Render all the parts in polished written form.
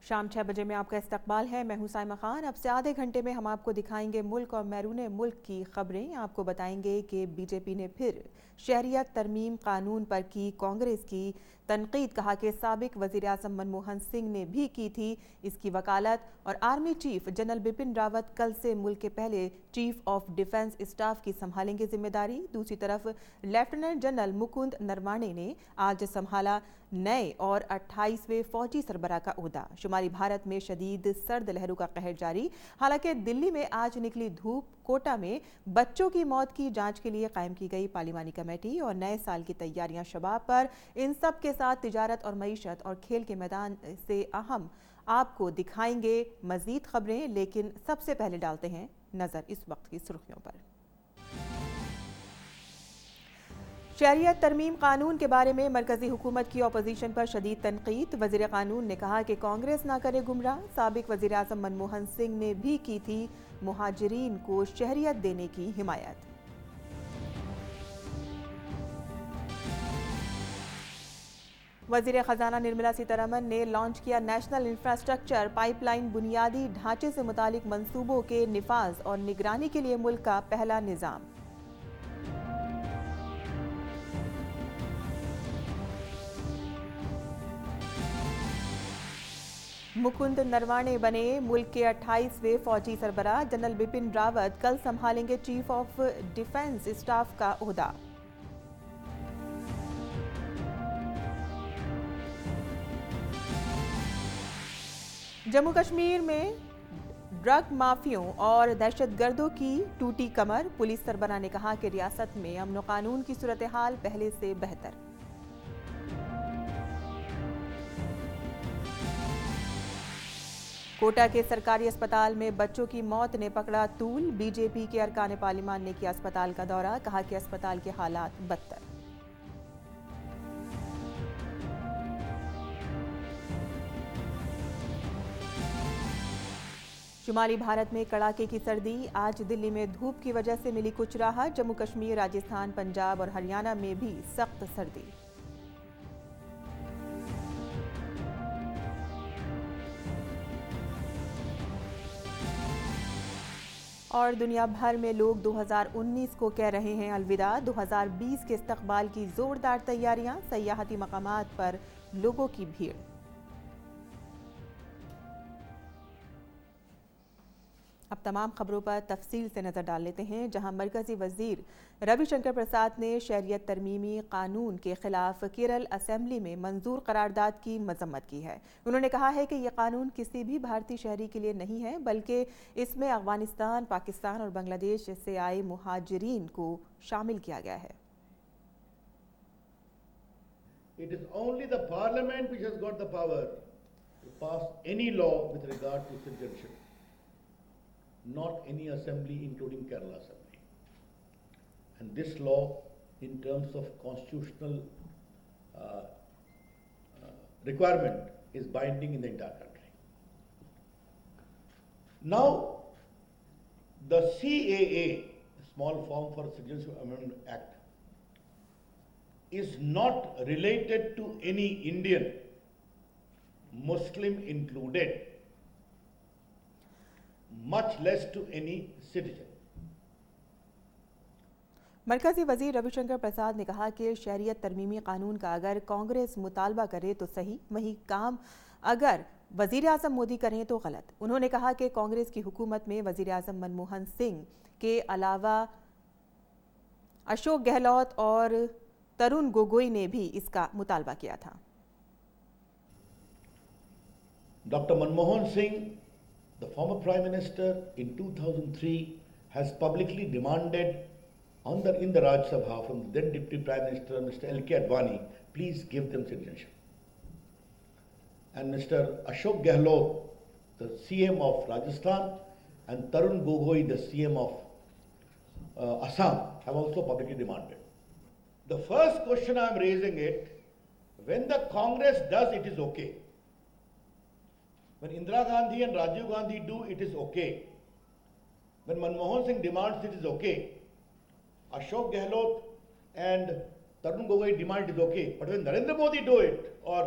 शाम 6 बजे में आपका इस्तकबाल है। मैं हूं साइमा खान। अब से आधे घंटे में हम आपको दिखाएंगे मुल्क और बैरून मुल्क की खबरें। आपको बताएंगे कि बीजेपी ने फिर शहरियत तरमीम कानून पर की कांग्रेस की तनकीद। कहा कि साबिक वज़ीर आज़म मनमोहन सिंह ने भी की थी इसकी वकालत। और army chief general Bipin Rawat कल से मुल्क के पहले चीफ ऑफ डिफेंस स्टाफ की संभालेंगे जिम्मेदारी। दूसरी तरफ लेफ्टिनेंट जनरल मुकुंद नरवाणे ने आज संभाला नए और 28वें फौजी सरबराह का ओहदा। शुमारी भारत में शदीद सर्द लहरों का कहर जारी। हालांकि दिल्ली में आज निकली धूप। कोटा में बच्चों की मौत की जांच के लिए कायम की गई पार्लिमानी कमेटी और नए साल की तैयारियां शबाब पर। इन सब के साथ तिजारत और मईशत और खेल के मैदान से अहम आपको दिखाएंगे मजीद खबरें, लेकिन सबसे पहले डालते हैं नजर इस वक्त की सुर्खियों पर। शहरियत तरमीम कानून के बारे में मरकजी हुकूमत की अपोजिशन पर शदीद तनकीद। वजीर कानून ने कहा कि कांग्रेस ना करे गुमराह। साबिक वजीर आज़म मनमोहन सिंह ने भी की थी मुहाजिरीन को शहरियत देने की हिमायत। वजीर खजाना निर्मला सीतारमन ने लॉन्च किया नेशनल इंफ्रास्ट्रक्चर पाइपलाइन। बुनियादी ढांचे से मुतालिक मंसूबों के निफाज और निगरानी के लिए मुल्क का पहला निज़ाम। मुकुंद नरवाणे बने मुल्क के 28वें फौजी सरबराह। जनरल बिपिन रावत कल संभालेंगे चीफ ऑफ डिफेंस स्टाफ का ओहदा। जम्मू कश्मीर में ड्रग माफियों और दहशतगर्दों की टूटी कमर। पुलिस सरबराह ने कहा कि रियासत में अमन कानून की सूरत हाल पहले से बेहतर। कोटा के सरकारी अस्पताल में बच्चों की मौत ने पकड़ा तूल। बीजेपी के अरकान पार्लिमान ने किया अस्पताल का दौरा। कहा कि अस्पताल के हालात बदतर। शुमाली भारत में कड़ाके की सर्दी। आज दिल्ली में धूप की वजह से मिली कुछ राहत। जम्मू कश्मीर, राजस्थान, पंजाब और हरियाणा में भी सख्त सर्दी। और दुनिया भर में लोग 2019 को कह रहे हैं अलविदा। 2020 के इस्तकबाल की जोरदार तैयारियां। सयाहती मकामात पर लोगों की भीड़। अब तमाम खबरों पर तफसील से नजर डाल लेते हैं, जहां मरकजी वजीर रविशंकर प्रसाद ने शहरियत तरमीमी कानून के खिलाफ केरल असेंबली में मंजूर करारदाद की मजम्मत की है। उन्होंने कहा है कि यह कानून किसी भी भारतीय शहरी के लिए नहीं है, बल्कि इसमें अफगानिस्तान, पाकिस्तान और बांग्लादेश से आए मुहाजिरीन को शामिल किया गया है। It is only the parliament which has got the power to pass any law with regard to citizenship. Not any assembly, including Kerala Assembly. And this law, in terms of constitutional requirement, is binding in the entire country. Now, the CAA, Small Form for Citizenship Amendment Act, is not related to any Indian, Muslim included, much less to any citizen. मरकजी वजीर रविशंकर प्रसाद ने कहा कि शहरियत तरमीमी कानून का अगर कांग्रेस मुतालबा करे तो सही, वहीं काम अगर वजीर आजम मोदी करें तो गलत। उन्होंने कहा कि कांग्रेस की हुकूमत में वजीर आजम मनमोहन सिंह के अलावा अशोक गहलोत और तरुण गोगोई ने भी इसका मुतालबा किया था। Doctor Manmohan Singh, the former Prime Minister, in 2003 has publicly demanded in the Rajya Sabha from the then Deputy Prime Minister Mr. L.K. Advani, please give them citizenship. And Mr. Ashok Gehlot, the CM of Rajasthan, and Tarun Gogoi, the CM of Assam, have also publicly demanded. The first question I am raising it, when the Congress does, it is okay. When Indira Gandhi and Rajiv Gandhi do, it is okay. When Manmohan Singh demands, it is okay. Ashok Gehlot and Tarun Gogoi demand, it is okay. But when Narendra Modi do it, or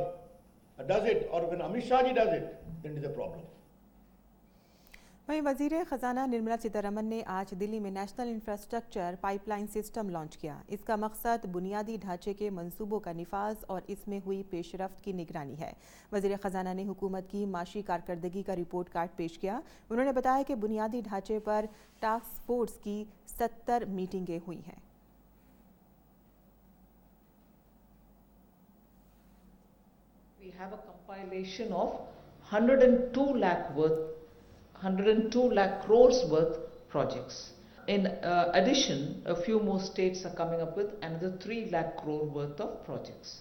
does it, or when Amit Shah ji does it, then it is a problem. वहीं वजीर खजाना निर्मला सीतारमन ने आज दिल्ली में national infrastructure pipeline system launch किया। इसका मकसद बुनियादी ढांचे के मंसूबों का निफाज और इसमें हुई पेशरफ्त की निगरानी है। वजीर खजाना ने हुकूमत की माशी कारकर्दगी का रिपोर्ट कार्ड पेश किया। उन्होंने बताया कि बुनियादी ढांचे पर टास्क फोर्स की 70 मीटिंगें हुई हैं। We have a compilation of 102 lakh crores worth projects. In addition, a few more states are coming up with another 3 lakh crore worth of projects.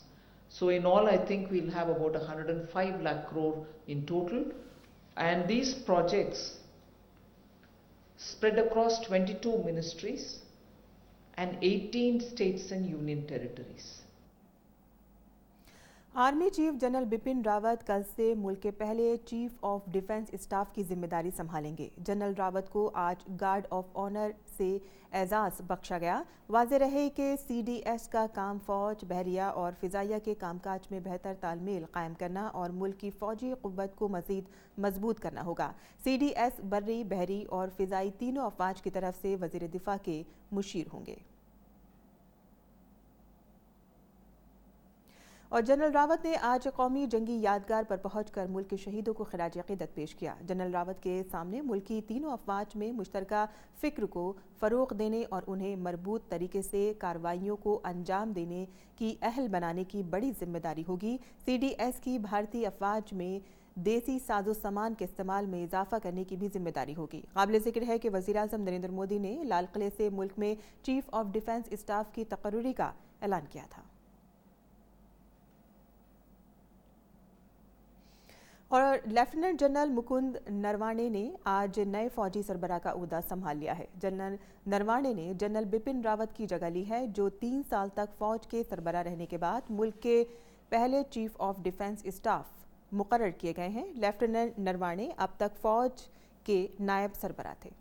So in all, I think we'll have about 105 lakh crore in total. And these projects spread across 22 ministries and 18 states and union territories. Army chief general Bipin Rawat कल से मुल्क के पहले chief of defence staff की जिम्मेदारी संभालेंगे। General Rawat को आज गार्ड ऑफ ऑनर से एजाज बख्शा गया। वाज़ेह रहे कि CDS का काम फौज, बहरिया और फिजाइया के कामकाज में बेहतर तालमेल कायम करना और मुल्क की फौजी क़ुव्वत को मज़ीद मजबूत करना होगा। CDS बर्री, बहरी और फिजाई तीनों अफवाज की तरफ से वज़ीर दिफा के मुशीर होंगे। और जनरल रावत ने आज कौमी जंगी यादगार पर पहुंचकर मुल्क के शहीदों को खिराज अक़ीदत पेश किया। जनरल रावत के सामने मुल्क की तीनों अफवाज में मुश्तरका फ़िक्र को फ़रोग़ देने और उन्हें मरबूत तरीके से कार्रवाइयों को अंजाम देने की अहल बनाने की बड़ी जिम्मेदारी होगी। CDS की भारतीय अफवाज में देसी साजो सामान के इस्तेमाल में इजाफा करने की भी जिम्मेदारी होगी। काबिल ज़िक्र है कि वज़ीर आज़म नरेंद्र मोदी ने लाल किले से मुल्क में चीफ ऑफ डिफेंस स्टाफ की तकर्रुरी का ऐलान किया था। और लेफ्टिनेंट जनरल मुकुंद नरवाणे ने आज नए फौजी सरबराह का ओहदा संभाल लिया है। जनरल नरवाणे ने जनरल बिपिन रावत की जगह ली है, जो 3 साल तक फौज के सरबराह रहने के बाद मुल्क के पहले चीफ ऑफ डिफेंस स्टाफ मुकर्रर किए गए हैं। लेफ्टिनेंट नरवाणे अब तक फौज के नायब सरबराह थे।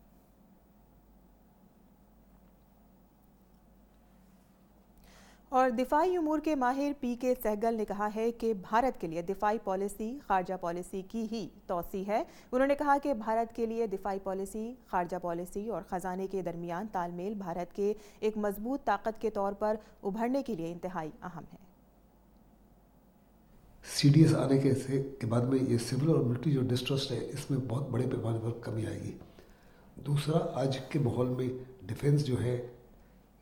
और दिफाई उमूर के माहिर PK सहगल ने कहा है कि भारत के लिए दिफाई पॉलिसी खारजा पॉलिसी की ही तौसी है। उन्होंने कहा कि भारत के लिए दिफाई पॉलिसी, खारजा पॉलिसी और ख़जाने के दरमियान तालमेल भारत के एक मजबूत ताकत के तौर पर उभरने के लिए इंतहाई अहम है। CDS आने के बाद में ये सिविल और मिलिट्री जो डिस्ट्रस्ट है, इसमें बहुत बड़े पैमाने पर कमी आएगी। दूसरा, आज के माहौल में डिफेंस जो है,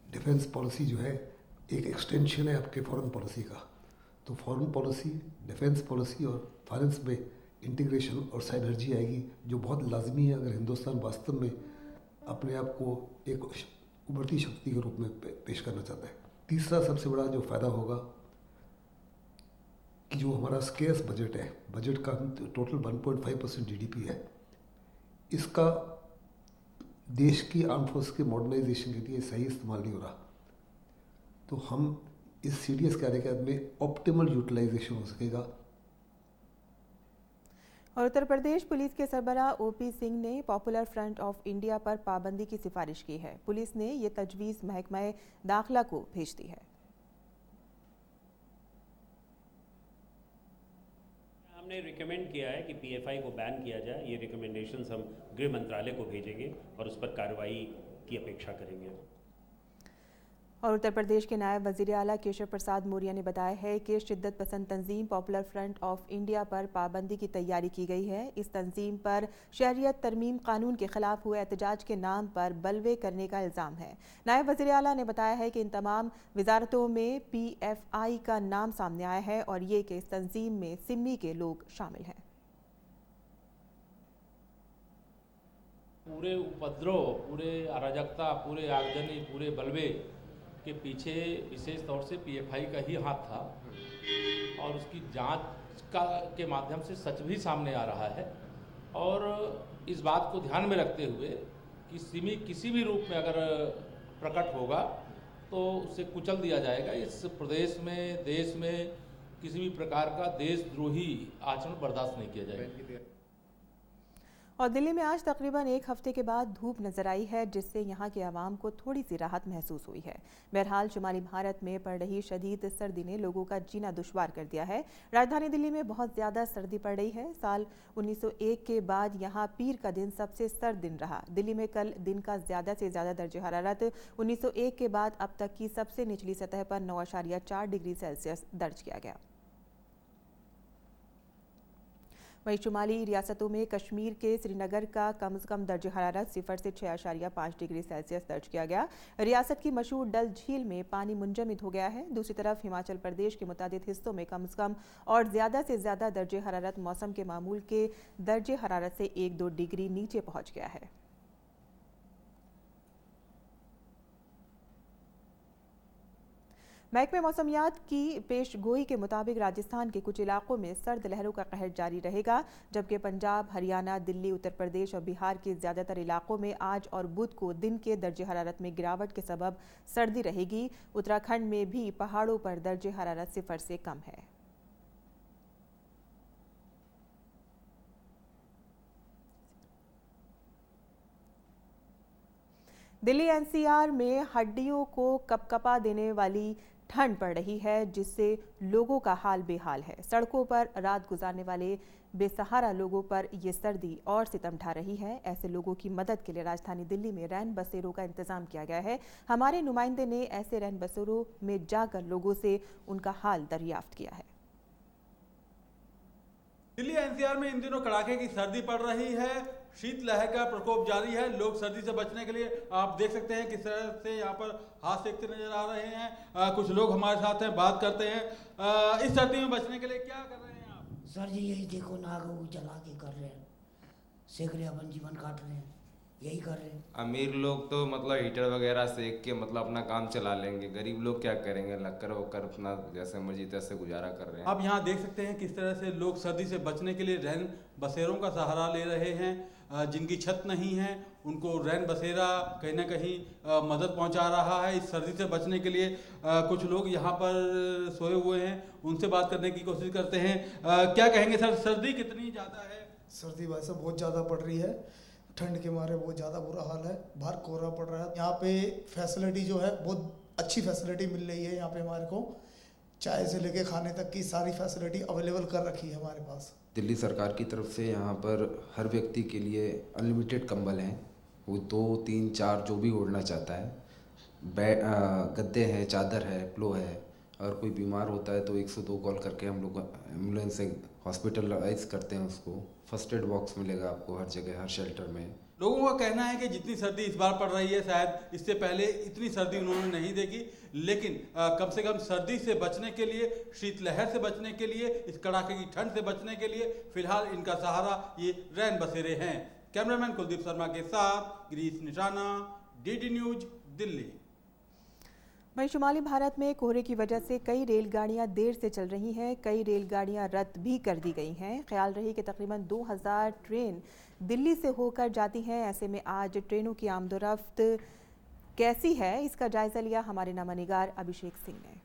डिफेंस पॉलिसी जो है एक एक्सटेंशन है आपके फॉरेन पॉलिसी का। तो फॉरेन पॉलिसी, डिफेंस पॉलिसी और फाइनेंस में इंटीग्रेशन और साइनर्जी आएगी, जो बहुत लाजमी है अगर हिंदुस्तान वास्तव में अपने आप को एक उभरती शक्ति के रूप में पेश करना चाहता है। तीसरा सबसे बड़ा जो फ़ायदा होगा कि जो हमारा स्केर्स बजट है, बजट का टोटल 1.5% GDP है, इसका देश की आर्म फोर्स के मॉडर्नाइजेशन के लिए सही इस्तेमाल नहीं हो रहा। तो हम इस CDS के आने के बाद में ऑप्टिमल यूटिलाइजेशन हो सकेगा। और उत्तर प्रदेश पुलिस के सरबराह OP सिंह ने पॉपुलर फ्रंट ऑफ इंडिया पर पाबंदी की सिफारिश की है। पुलिस ने ये तजवीज़ महकमा दाखिला को भेज दी है। हमने रिकमेंड किया है कि PFI को बैन किया जाए। ये रिकमेंडेशंस हम गृह मंत्रालय को भेजेंगे और उस पर कार्रवाई की अपेक्षा करेंगे। और उत्तर प्रदेश के नायब वज़ीर आला केशव प्रसाद मौर्य ने बताया है कि शिद्दत पसंद तंजीम पॉपुलर फ्रंट ऑफ इंडिया पर पाबंदी की तैयारी की गई है। इस तंजीम पर शहरियत तरमीम कानून के खिलाफ हुए एहतजाज के नाम पर बलवे करने का इल्ज़ाम है। नायब वज़ीर आला ने बताया है कि इन तमाम वजारतों में PFI का नाम सामने आया है और ये कि इस तंजीम में सिमी के लोग शामिल हैं। पूरे उपद्रव, पूरे अराजकता, पूरे आगजनी, पूरे बलवे के पीछे विशेष तौर से PFI का ही हाथ था और उसकी जांच के माध्यम से सच भी सामने आ रहा है। और इस बात को ध्यान में रखते हुए कि सिमी किसी भी रूप में अगर प्रकट होगा तो उसे कुचल दिया जाएगा। इस प्रदेश में, देश में किसी भी प्रकार का देशद्रोही आचरण बर्दाश्त नहीं किया जाएगा। और दिल्ली में आज तकरीबन एक हफ्ते के बाद धूप नजर आई है, जिससे यहाँ के आवाम को थोड़ी सी राहत महसूस हुई है। बहरहाल शुमाली भारत में पड़ रही शदीद सर्दी ने लोगों का जीना दुश्वार कर दिया है। राजधानी दिल्ली में बहुत ज़्यादा सर्दी पड़ रही है। साल 1901 के बाद यहाँ पीर का दिन सबसे सर्द दिन रहा। दिल्ली में कल दिन का ज़्यादा से ज़्यादा दर्जे हरारत 1901 के बाद अब तक की सबसे निचली सतह पर 9.4 डिग्री सेल्सियस दर्ज किया गया। वहीं शुमाली रियासतों में कश्मीर के श्रीनगर का कम से कम दर्ज हरारत 0 से 6.5 डिग्री सेल्सियस दर्ज किया गया। रियासत की मशहूर डल झील में पानी मुंजमद हो गया है। दूसरी तरफ हिमाचल प्रदेश के मुतादिद हिस्सों में कम से कम और ज़्यादा से ज़्यादा दर्ज हरारत मौसम के मामूल के दर्ज हरारत से 1-2 डिग्री नीचे पहुँच गया है। महकमे मौसमियात की पेशगोई के मुताबिक राजस्थान के कुछ इलाकों में सर्द लहरों का कहर जारी रहेगा, जबकि पंजाब, हरियाणा, दिल्ली, उत्तर प्रदेश और बिहार के ज़्यादातर इलाकों में आज और बुध को दिन के दर्जे हरारत में गिरावट के सबब सर्दी रहेगी। उत्तराखंड में भी पहाड़ों पर दर्जे हरारत 0 से कम है। दिल्ली एनसीआर में हड्डियों को कपकपा देने वाली ठंड पड़ रही है, जिससे लोगों का हाल बेहाल है। सड़कों पर रात गुजारने वाले बेसहारा लोगों पर ये सर्दी और सितम ढा रही है। ऐसे लोगों की मदद के लिए राजधानी दिल्ली में रैन बसेरों का इंतजाम किया गया है। हमारे नुमाइंदे ने ऐसे रैन बसेरों में जाकर लोगों से उनका हाल दरियाफ्त किया है। दिल्ली एनसीआर में इन दिनों कड़ाके की सर्दी पड़ रही है। शीतलहर का प्रकोप जारी है। लोग सर्दी से बचने के लिए आप देख सकते हैं किस तरह से यहाँ पर हाथ सेकते नजर आ रहे हैं। कुछ लोग हमारे साथ हैं, बात करते हैं। इस सर्दी में बचने के लिए क्या कर रहे हैं आप? सर जी यही देखो, नाग वो जला के कर रहे हैं, सेक रहे, अपन जीवन काट रहे हैं, यही कर रहे हैं। अमीर लोग तो मतलब हीटर वगैरह सेक के मतलब अपना काम चला लेंगे। गरीब लोग क्या करेंगे, लगकर होकर अपना जैसे मर्जी तैसे गुजारा कर रहे हैं। आप यहाँ देख सकते हैं किस तरह से लोग सर्दी से बचने के लिए रैन बसेरों का सहारा ले रहे हैं। जिनकी छत नहीं है उनको रैन बसेरा कहीं ना कहीं मदद पहुंचा रहा है। इस सर्दी से बचने के लिए कुछ लोग यहाँ पर सोए हुए हैं, उनसे बात करने की कोशिश करते हैं। क्या कहेंगे सर, सर्दी कितनी ज़्यादा है? सर्दी वैसे बहुत ज़्यादा पड़ रही है, ठंड के मारे बहुत ज़्यादा बुरा हाल है। बाहर कोहरा पड़ रहा है। यहाँ पे फैसिलिटी जो है बहुत अच्छी फैसिलिटी मिल रही है। यहाँ पे हमारे को चाय से लेके खाने तक की सारी फैसिलिटी अवेलेबल कर रखी है हमारे पास। दिल्ली सरकार की तरफ से यहाँ पर हर व्यक्ति के लिए अनलिमिटेड कंबल हैं। वो 2, 3, 4 जो भी ओढ़ना चाहता है। गद्दे हैं, चादर है, पिलो है। और कोई बीमार होता है तो 102 कॉल करके हम लोग एम्बुलेंस से हॉस्पिटलाइज करते हैं उसको। फर्स्ट एड बॉक्स मिलेगा आपको हर जगह, हर शेल्टर में। लोगों का कहना है कि जितनी सर्दी इस बार पड़ रही है शायद इससे पहले इतनी सर्दी उन्होंने नहीं देखी, लेकिन कम से कम सर्दी से बचने के लिए, शीतलहर से बचने के लिए, इस कड़ाके की ठंड से बचने के लिए फिलहाल इनका सहारा ये रैन बसेरे हैं। कैमरामैन कुलदीप शर्मा के साथ गिरीश निशाना, DD न्यूज, दिल्ली। वहीं शुमाली भारत में कोहरे की वजह से कई रेलगाड़ियां देर से चल रही हैं। कई रेलगाड़ियां रद्द भी कर दी गई हैं। ख्याल रही कि तकरीबन 2000 ट्रेन दिल्ली से होकर जाती हैं। ऐसे में आज ट्रेनों की आमदोरफ्त कैसी है, इसका जायजा लिया हमारे नामानिगार अभिषेक सिंह ने।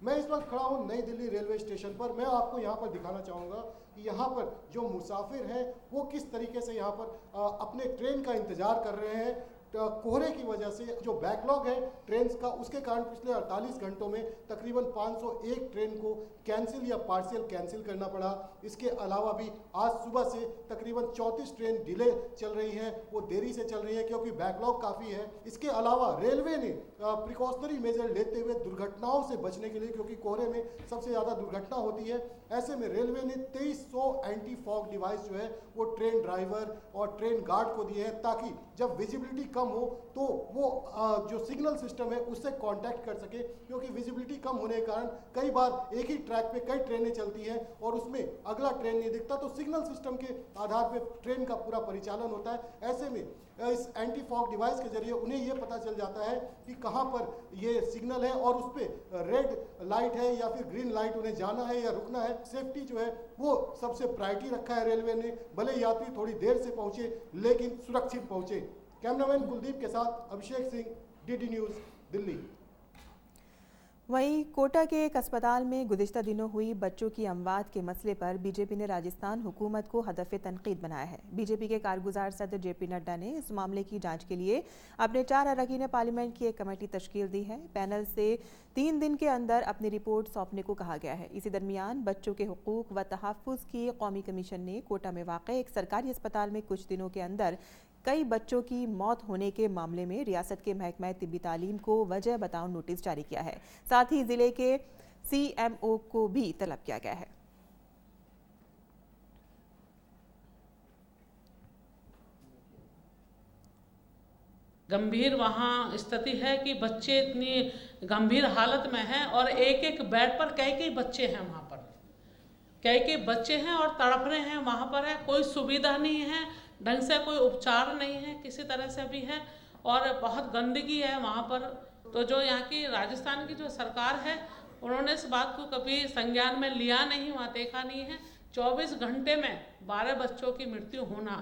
मैं इस वक्त खड़ा हूँ नई दिल्ली रेलवे स्टेशन पर। मैं आपको यहाँ पर दिखाना चाहूँगा कि यहाँ पर जो मुसाफिर हैं वो किस तरीके से यहाँ पर अपने ट्रेन का इंतज़ार कर रहे हैं। कोहरे की वजह से जो बैकलॉग है ट्रेन का, उसके कारण पिछले 48 घंटों में तकरीबन 501 ट्रेन को कैंसिल या पार्शियल कैंसिल करना पड़ा। इसके अलावा भी आज सुबह से तकरीबन 34 ट्रेन डिले चल रही हैं, वो देरी से चल रही है क्योंकि बैकलॉग काफ़ी है। इसके अलावा रेलवे ने प्रिकॉशनरी मेजर लेते हुए दुर्घटनाओं से बचने के लिए, क्योंकि कोहरे में सबसे ज़्यादा दुर्घटना होती है, ऐसे में रेलवे ने 2300 एंटी फॉग डिवाइस जो है वो ट्रेन ड्राइवर और ट्रेन गार्ड को दिए हैं, ताकि जब विजिबिलिटी कम हो तो वो जो सिग्नल सिस्टम है उससे कांटेक्ट कर सके। क्योंकि विजिबिलिटी कम होने के कारण कई बार एक ही ट्रैक पे कई ट्रेनें चलती हैं और उसमें अगला ट्रेन नहीं दिखता, तो सिग्नल सिस्टम के आधार पे ट्रेन का पूरा परिचालन होता है। ऐसे में इस एंटी फॉग डिवाइस के जरिए उन्हें ये पता चल जाता है कि कहाँ पर ये सिग्नल है और उस पर रेड लाइट है या फिर ग्रीन लाइट, उन्हें जाना है या रुकना है। सेफ्टी जो है वो सबसे प्रायोरिटी रखा है रेलवे ने, भले यात्री थोड़ी देर से पहुंचे लेकिन सुरक्षित पहुंचे। कैमरामैन कुलदीप के साथ अभिषेक सिंह, DD न्यूज, दिल्ली। वहीं कोटा के एक अस्पताल में गुज़िश्ता दिनों हुई बच्चों की अमवात के मसले पर बीजेपी ने राजस्थान हुकूमत को हदफ तनकीद बनाया है। बीजेपी के कारगुजार सदर जेपी नड्डा ने इस मामले की जांच के लिए अपने 4 अरकान पार्लियामेंट की एक कमेटी तश्कील दी है। पैनल से 3 दिन के अंदर अपनी रिपोर्ट सौंपने को कहा गया है। इसी दरमियान बच्चों के हुकूक व तहफ़्फ़ुज़ की कौमी कमीशन ने कोटा में वाक़े एक सरकारी अस्पताल में कुछ दिनों के अंदर कई बच्चों की मौत होने के मामले में रियासत के महकमा तिब्बी तालीम को वजह बताओ नोटिस जारी किया है। साथ ही जिले के CMO को भी तलब किया गया है। गंभीर वहाँ स्थिति है कि बच्चे इतनी गंभीर हालत में हैं और एक एक बेड पर कई बच्चे हैं, वहाँ पर कई बच्चे हैं और तड़प रहे हैं। वहाँ पर है कोई सुविधा नहीं है, ढंग से कोई उपचार नहीं है, किसी तरह से भी है और बहुत गंदगी है वहाँ पर। तो जो यहाँ की राजस्थान की जो सरकार है उन्होंने इस बात को कभी संज्ञान में लिया नहीं, वहाँ देखा नहीं है। 24 घंटे में 12 बच्चों की मृत्यु होना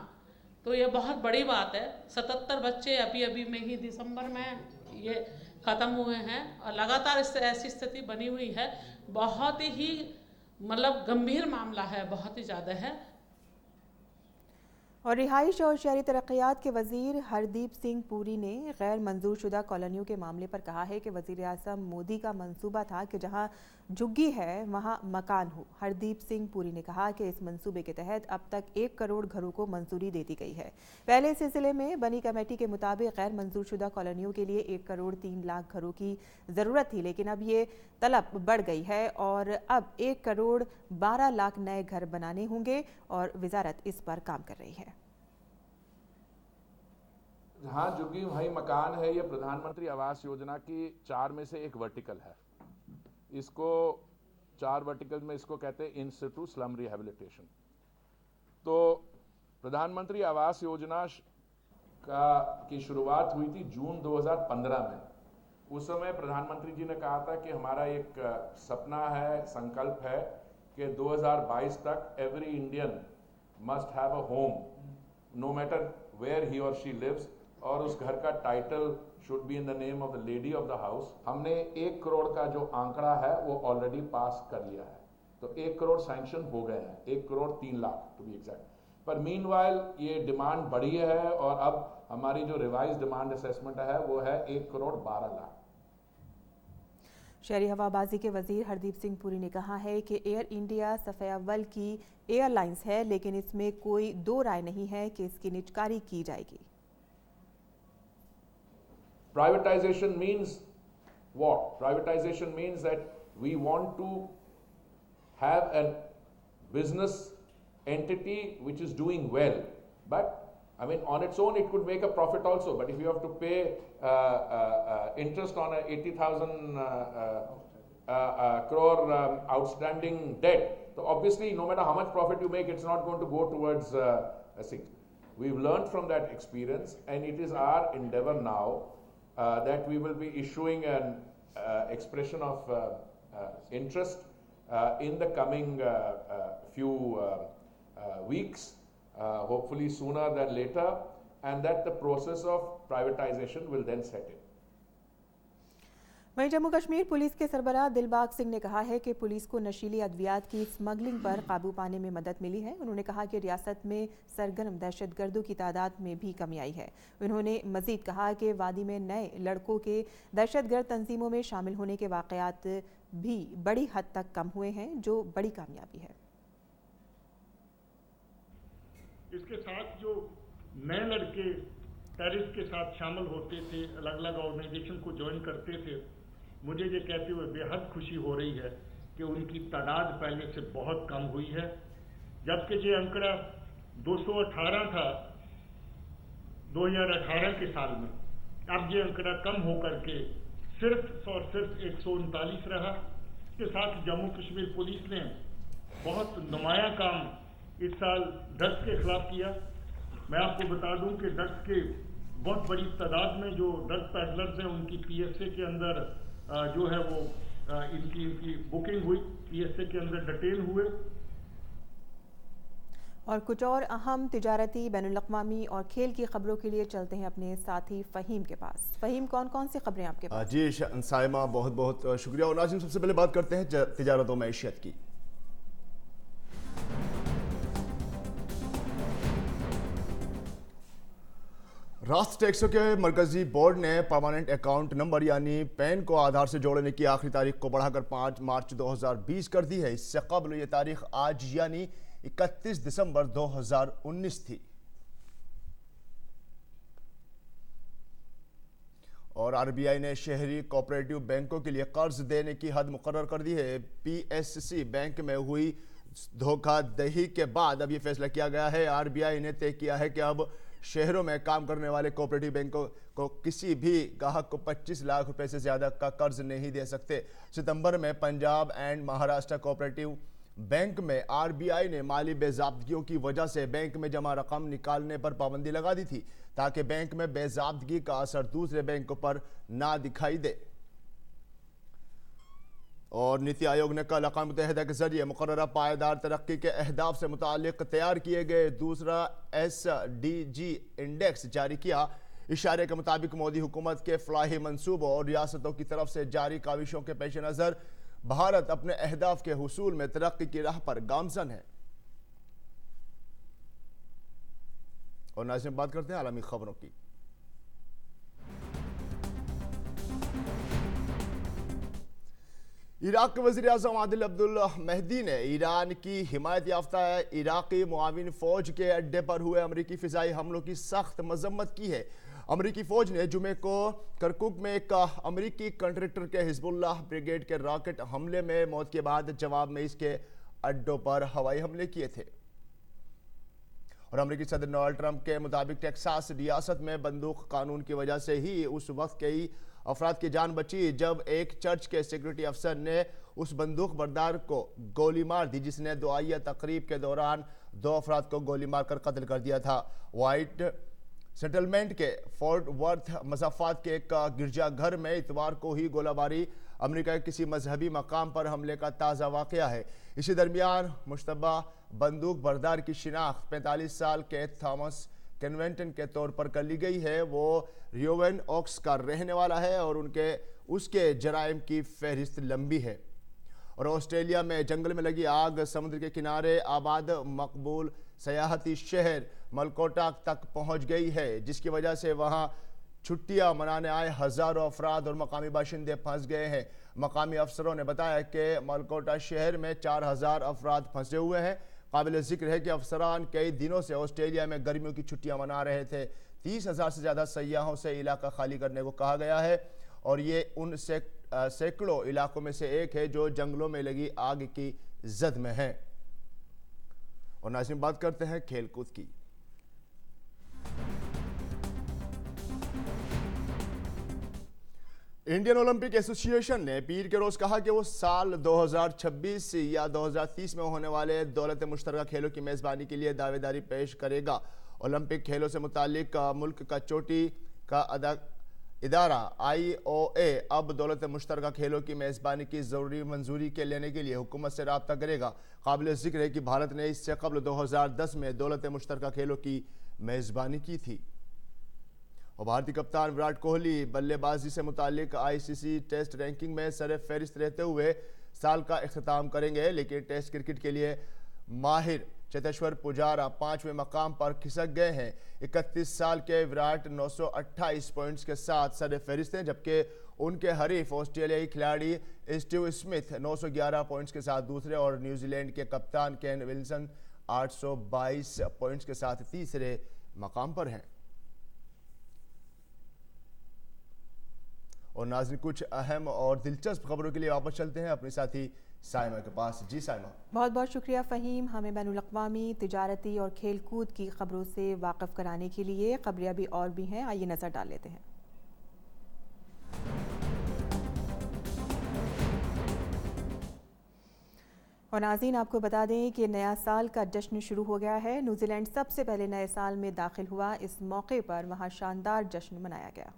तो ये बहुत बड़ी बात है। 77 बच्चे अभी में ही दिसंबर में ये ख़त्म हुए हैं और लगातार ऐसी स्थिति बनी हुई है। बहुत ही मतलब गंभीर मामला है, बहुत ही ज़्यादा है। और रिहाइश और शहरी तरक्यात के वजीर हरदीप सिंह पुरी ने गैर मंजूर शुदा कॉलोनियों के मामले पर कहा है कि वजीर आज़म मोदी का मंसूबा था कि जहां झुग्गी है वहां मकान हो। हरदीप सिंह पुरी ने कहा कि इस मंसूबे के तहत अब तक 1 करोड़ घरों को मंजूरी दे दी गई है। पहले सिलसिले में बनी कमेटी के मुताबिक गैर मंजूर शुदा कॉलोनियों के लिए 1 करोड़ 3 लाख घरों की ज़रूरत थी, लेकिन अब ये तलब बढ़ गई है और अब 1 करोड़ 12 लाख नए घर बनाने होंगे और वजारत इस पर काम कर रही है। जहाँ झुग्गी वहीं मकान है, ये प्रधानमंत्री आवास योजना की 4 में से एक वर्टिकल है। इसको 4 वर्टिकल में इसको कहते हैं इन सिटू स्लम रिहेबिलिटेशन। तो प्रधानमंत्री आवास योजना की शुरुआत हुई थी जून 2015 में। उस समय प्रधानमंत्री जी ने कहा था कि हमारा एक सपना है, संकल्प है कि 2022 तक every Indian must have a home no matter where he और शी लिव्स, और उस घर का title should be in the name of the lady of the house. हमने 1 करोड़ का जो आंकड़ा है वो ऑलरेडी पास कर लिया है, तो 1 करोड़ सैंक्शन हो गए हैं, 1 crore 3 lakh to be exact. पर मीनवाइल ये डिमांड बढ़ी है और अब हमारी जो रिवाइज डिमांड असेसमेंट है वो है 1 करोड़ 12 लाख। शहरी हवाबाजी के वजीर हरदीप सिंह पुरी ने कहा है कि एयर इंडिया सफ़े अव्वल की एयरलाइंस है, लेकिन इसमें कोई 2 राय नहीं है कि इसकी निजकारी की जाएगी। Privatization means what? Privatization means that we want to have a business entity which is doing well, but I mean on its own it could make a profit also, but if you have to pay interest on a 80,000 crore outstanding debt, so obviously no matter how much profit you make, it's not going to go towards a thing. We've learned from that experience, and it is our endeavor now that we will be issuing an expression of interest in the coming few weeks, hopefully sooner than later, and that the process of privatization will then set in. वहीं Jammu Kashmir police के सरबराह दिलबाग सिंह ने कहा है कि police को नशीली अद्वियात की smuggling पर काबू पाने में मदद मिली है। उन्होंने कहा कि रियासत में सरगर्म दहशतगर्दों की तादाद में भी कमी आई है। उन्होंने मजीद कहा कि वादी में नए लड़कों के दहशतगर्द तंजीमों में शामिल होने के वाक़यात भी बड़ी हद तक कम हुए हैं, जो बड़ी कामयाबी है। इसके साथ जो नए लड़के टेररिस्ट के साथ शामिल होते थे, अलग अलग ऑर्गेनाइजेशन को ज्वाइन करते थे, मुझे ये कहते हुए बेहद खुशी हो रही है कि उनकी तादाद पहले से बहुत कम हुई है। जबकि ये आंकड़ा 218 था 2018 के साल में, अब ये आंकड़ा कम होकर के सिर्फ और सिर्फ 139 रहा। इसके साथ जम्मू कश्मीर पुलिस ने बहुत नुमाया काम इस साल ड्रग्स के खिलाफ किया। मैं आपको बता दूं कि ड्रग्स के बहुत बड़ी तादाद में जो ड्रग्स पैडलर्स हैं उनकी PSA के अंदर जो है वो इनकी बुकिंग हुई, PSA के अंदर डिटेन हुए। और कुछ और अहम तिजारती, बैनुल-अक़वामी और खेल की खबरों के लिए चलते हैं अपने साथी फ़हीम के पास। फ़हीम, कौन कौन सी खबरें आपके पास? जी साइमा, बहुत बहुत शुक्रिया। और नाज़रीन, सबसे पहले बात करते हैं तिजारत और मईशत की। राष्ट्रीय टैक्सों के मरकजी बोर्ड ने परमानेंट अकाउंट नंबर यानी पैन को आधार से जोड़ने की आखिरी तारीख को बढ़ाकर 5 मार्च 2020 कर दी है। इससे कबल ये तारीख आज यानी 31 दिसंबर 2019 थी। और आरबीआई ने शहरी कोऑपरेटिव बैंकों के लिए कर्ज देने की हद मुकर्रर कर दी है। पीएससी बैंक में हुई धोखाधड़ी के बाद अब यह फैसला किया गया है। आरबीआई ने तय किया है कि अब शहरों में काम करने वाले कोऑपरेटिव बैंकों को किसी भी ग्राहक को 25 लाख रुपए से ज्यादा का कर्ज नहीं दे सकते। सितंबर में Punjab and Maharashtra cooperative bank में आरबीआई ने माली बेज़ाब्तगियों की वजह से बैंक में जमा रकम निकालने पर पाबंदी लगा दी थी, ताकि बैंक में बेज़ाब्तगी का असर दूसरे बैंकों पर ना दिखाई दे। और नीति आयोग ने कल अक़वाम मुत्तहिदा के जरिए मुकर्ररा पायदार तरक्की के अहदाफ से मुताल्लिक तैयार किए गए दूसरा SDG इंडेक्स जारी किया। इशारे के मुताबिक मोदी हुकूमत के फलाही मंसूबों और रियासतों की तरफ से जारी काविशों के पेश नज़र भारत अपने अहदाफ के हुसूल में तरक्की की राह पर गामजन है। और नाज़रीन, बात करते हैं आलमी खबरों की। इराक के वज़ीर आज़म आदिल अब्दुल महदी ने ईरान की हिमायत याफ्ता इराकी मुआविन फ़ौज के अड्डे पर हुए अमरीकी फ़िज़ाई हमलों की सख्त मजम्मत की है। अमरीकी फ़ौज ने जुमे को करकुक में एक अमरीकी कंट्रैक्टर के हिज़्बुल्लाह ब्रिगेड के रॉकेट हमले में मौत के बाद जवाब में इसके अड्डों पर हवाई हमले किए थे। और अमरीकी सदर डोनाल्ड ट्रंप के मुताबिक टेक्सास रियासत में बंदूक कानून की वजह से ही उस वक्त कई अफराद की जान बची जब एक चर्च के सिक्योरिटी अफसर ने उस बंदूक बरदार को गोली मार दी, जिसने दुआया तकरीब के दौरान 2 अफराद को गोली मारकर कत्ल कर दिया था। वाइट सेटलमेंट के फोर्ट वर्थ मसाफात के एक गिरजाघर में इतवार को ही गोलाबारी अमेरिका के किसी मजहबी मकाम पर हमले का ताज़ा वाक़या है। इसी दरमियान मुश्तबा बंदूक बरदार की शिनाख्त 45 साल के थॉमस कन्वेंटन के तौर पर कर ली गई है। वो रियोवेन ओक्स का रहने वाला है और उसके जराइम की फहरिस्त लंबी है। और ऑस्ट्रेलिया में जंगल में लगी आग समुद्र के किनारे आबाद मकबूल सयाहती शहर मलकोटा तक पहुंच गई है, जिसकी वजह से वहां छुट्टियां मनाने आए हजारों अफराद और मकामी बाशिंदे फंस गए हैं। मकामी अफसरों ने बताया कि मलकोटा शहर में 4000 अफराद फंसे हुए हैं। काबिल जिक्र है कि अफसरान कई दिनों से ऑस्ट्रेलिया में गर्मियों की छुट्टियां मना रहे थे। 30,000 से ज़्यादा सयाहों से इलाका खाली करने को कहा गया है और ये उन सैकड़ों इलाकों में से एक है जो जंगलों में लगी आग की जद में है। और नाज़रीन, बात करते हैं खेलकूद की। इंडियन ओलंपिक एसोसिएशन ने पीर के रोज कहा कि वो साल 2026 या 2030 में होने वाले दौलत मुश्तरका खेलों की मेज़बानी के लिए दावेदारी पेश करेगा। ओलंपिक खेलों से मुतालिक मुल्क का चोटी का इदारा IOA अब दौलत मुश्तरका खेलों की मेज़बानी की ज़रूरी मंजूरी के लेने के लिए हुकूमत से रब्ता करेगा। काबिल ज़िक्र है कि भारत ने इससे कबल 2010 में दौलत मुश्तरका खेलों की मेज़बानी की थी। और भारतीय कप्तान विराट कोहली बल्लेबाजी से मुतालिक ICC टेस्ट रैंकिंग में सर फहरिस्त रहते हुए साल का इख्तिताम करेंगे, लेकिन टेस्ट क्रिकेट के लिए माहिर चेतेश्वर पुजारा 5वें मकाम पर खिसक गए हैं। 31 साल के विराट 928 पॉइंट्स के साथ सर फहरिस्त हैं, जबकि उनके हरीफ ऑस्ट्रेलियाई खिलाड़ी स्टीव स्मिथ 911 पॉइंट्स के साथ दूसरे और न्यूजीलैंड के कप्तान केन विल्सन 822 पॉइंट्स के साथ तीसरे मकाम पर हैं। और नाज़रीन, कुछ अहम और दिलचस्प खबरों के लिए वापस चलते हैं अपने साथी साइमा के पास। जी साइमा। बहुत बहुत शुक्रिया फ़हीम, हमें बैनुल-अक़वामी, तिजारती और खेलकूद की खबरों से वाकिफ़ कराने के लिए। खबरें अभी और भी हैं, आइए नज़र डाल लेते हैं। और नाज़रीन, आपको बता दें कि नया साल का जश्न शुरू हो गया है। न्यूजीलैंड सबसे पहले नए साल में दाखिल हुआ। इस मौके पर वहाँ शानदार जश्न मनाया गया।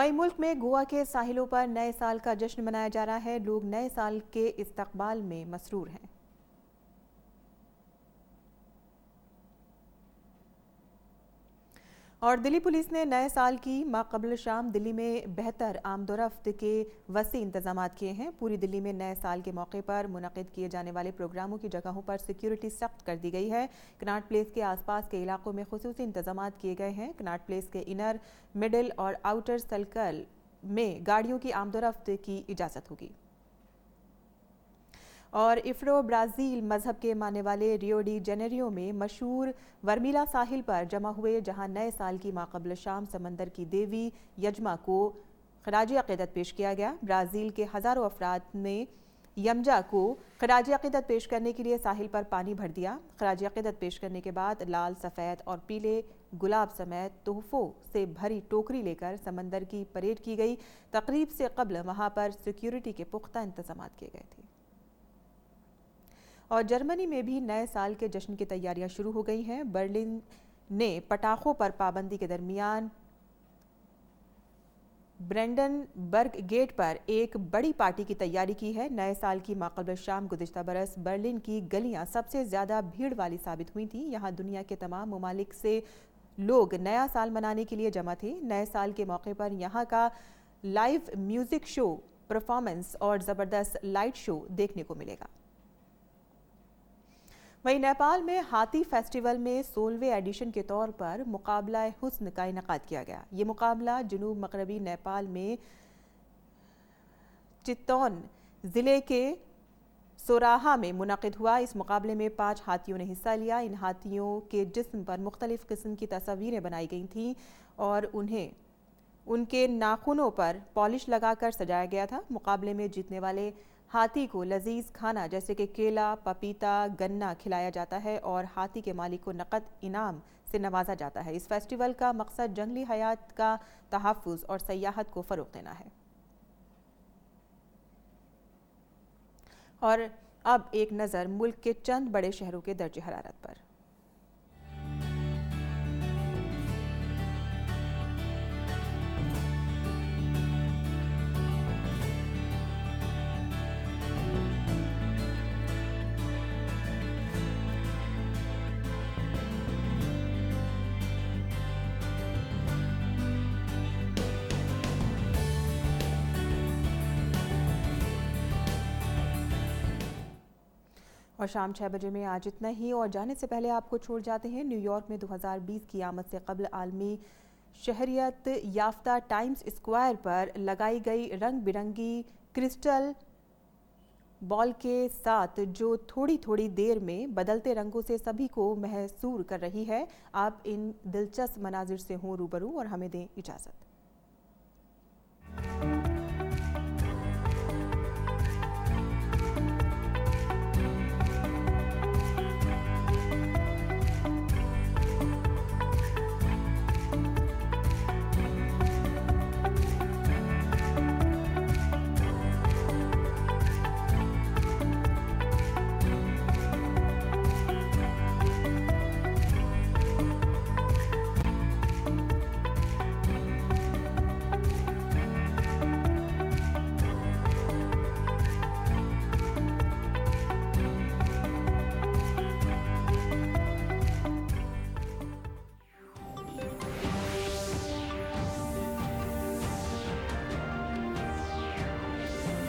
वहीं मुल्क में गोवा के साहिलों पर नए साल का जश्न मनाया जा रहा है। लोग नए साल के इस्तकबाल में मसरूर हैं। और दिल्ली पुलिस ने नए साल की माक़बल शाम दिल्ली में बेहतर आमदोरफ्त के वसी इंतजाम किए हैं। पूरी दिल्ली में नए साल के मौके पर मुनक़िद किए जाने वाले प्रोग्रामों की जगहों पर सिक्योरिटी सख्त कर दी गई है। कनॉट प्लेस के आसपास के इलाकों में खुसूसी इंतजाम किए गए हैं। कनॉट प्लेस के इनर, मिडिल और आउटर सर्कल में गाड़ियों की आमदोरफ्त की इजाज़त होगी। और इफ्रो ब्राज़ील मजहब के मानने वाले रियो डी जेनेरियो में मशहूर वर्मिला साहिल पर जमा हुए, जहां नए साल की माक़बल शाम समंदर की देवी यजमा को खराज अक़ीदत पेश किया गया। ब्राज़ील के हज़ारों अफराद ने यमजा को खराज अक़ीदत पेश करने के लिए साहिल पर पानी भर दिया। खराज अक़ीदत पेश करने के बाद लाल, सफ़ेद और पीले गुलाब समेत तोहफ़ों से भरी टोकरी लेकर समंदर की परेड की गई। तकरीब से कब्ल वहां पर सिक्योरिटी के पुख्ता इंतजाम किए गए थे। और जर्मनी में भी नए साल के जश्न की तैयारियां शुरू हो गई हैं। बर्लिन ने पटाखों पर पाबंदी के दरमियान ब्रेंडनबर्ग गेट पर एक बड़ी पार्टी की तैयारी की है। नए साल की माक़बल शाम गुज़िश्ता बरस बर्लिन की गलियां सबसे ज़्यादा भीड़ वाली साबित हुई थीं। यहाँ दुनिया के तमाम ममालिक से लोग नया साल मनाने के लिए जमा थे। नए साल के मौके पर यहाँ का लाइव म्यूज़िक शो, परफॉर्मेंस और ज़बरदस्त लाइट शो देखने को मिलेगा। वहीं नेपाल में हाथी फेस्टिवल में 16वें एडिशन के तौर पर मुकाबला हुस्न का इनेकाद किया गया। ये मुकाबला जनूब मगरबी नेपाल में चित्तौन ज़िले के सोराहा में मुनक़िद हुआ। इस मुकाबले में 5 हाथियों ने हिस्सा लिया। इन हाथियों के जिस्म पर मुख्तलिफ़ किस्म की तस्वीरें बनाई गई थीं और उन्हें उनके नाखूनों पर पॉलिश लगाकर सजाया गया था। मुकाबले में जीतने वाले हाथी को लजीज खाना जैसे कि केला, पपीता, गन्ना खिलाया जाता है और हाथी के मालिक को नकद इनाम से नवाजा जाता है। इस फेस्टिवल का मकसद जंगली हयात का तहफ़्फ़ुज़ और सयाहत को फ़रोग़ देना है। और अब एक नज़र मुल्क के चंद बड़े शहरों के दर्जे हरारत पर। और शाम 6 बजे में आज इतना ही। और जाने से पहले आपको छोड़ जाते हैं न्यूयॉर्क में 2020 की आमद से कबल आलमी शहरियत याफ्ता टाइम्स स्क्वायर पर लगाई गई रंग बिरंगी क्रिस्टल बॉल के साथ, जो थोड़ी थोड़ी देर में बदलते रंगों से सभी को महसूर कर रही है। आप इन दिलचस्प मनाजिर से हों रूबरू और हमें दें इजाज़त।